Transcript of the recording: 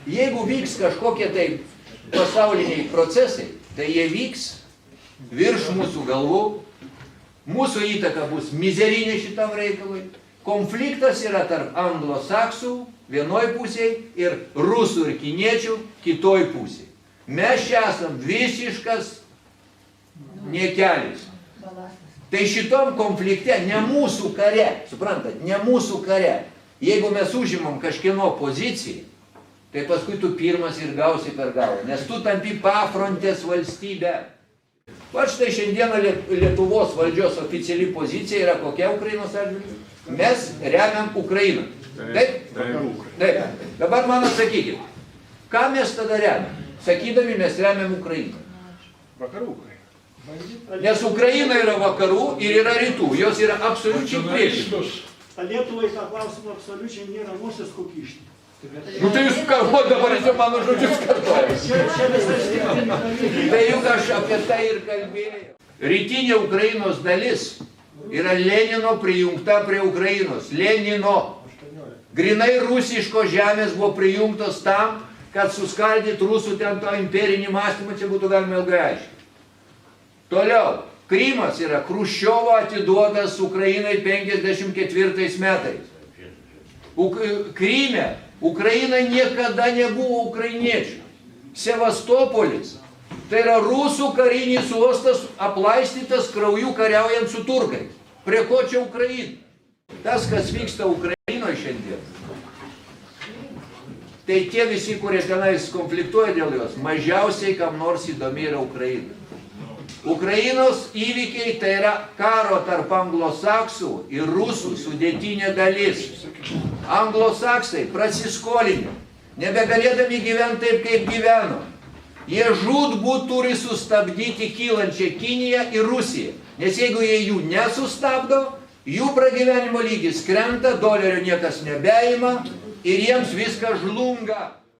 Jeigu vyks kažkokie tai pasauliniai procesai, tai jie vyks virš mūsų galvų, mūsų įtaka bus mizerinė šitam reikalui. Konfliktas yra tarp anglosaksų vienoj pusėje ir rusų ir kiniečių kitoj pusėje. Mes čia esam visiškas niekelis. Tai šitom konflikte, ne mūsų kare, suprantat, ne mūsų kare, jeigu mes užimam kažkieno poziciją, tai paskui tu pirmas ir gausi per galvą, nes tu tampi pafrontės valstybė. Va štai šiandieną Lietuvos valdžios oficiali pozicija yra kokia Ukrainos atžvilgiu? Mes remiam Ukrainą. Taip? Taip. Dabar man atsakykit, ką mes tada remiam? Sakydami, mes remiam Ukrainą. Vakarų Ukraina. Nes Ukraina yra vakarų ir yra rytų. Jos yra absoliučiai priešingos. Lietuvai tą klausimą absoliučiai nėra nosies kokišti. Nu tai jūs kalbot dabar, jūs mano žodžius kartuojate. Tai juk aš apie tai ir kalbėjau. Rytinė Ukrainos dalis yra Lenino prijungta prie Ukrainos. Lenino. Grinai rusiško žemės buvo prijungtos tam, kad suskaldyt rusų ten to imperinį mąstymą, čia būtų galima ilgai aiškiai. Toliau, Krymas yra Chruščiovo atiduotas Ukrainai 54 metais. Kryme Ukraina niekada nebuvo ukrainiečių. Sevastopolis tai yra rusų karinis uostas aplaistytas krauju kariaujant su turkais. Prie ko čia Ukraina? Tas, kas vyksta Ukrainoje šiandien, tai tie visi, kurie tenais konfliktuoja dėl jos, mažiausiai kam nors įdomi yra Ukraina. Ukrainos įvykiai tai yra karo tarp anglosaksų ir rusų sudėtinė dalis. Anglosaksai prasiskolinę, nebegalėdami gyventi taip, kaip gyveno. Jie žūtbūt turi sustabdyti kylančią Kiniją ir Rusiją. Nes jeigu jie jų nesustabdo, jų pragyvenimo lygis krenta, dolerio niekas nebeima ir jiems viskas žlunga.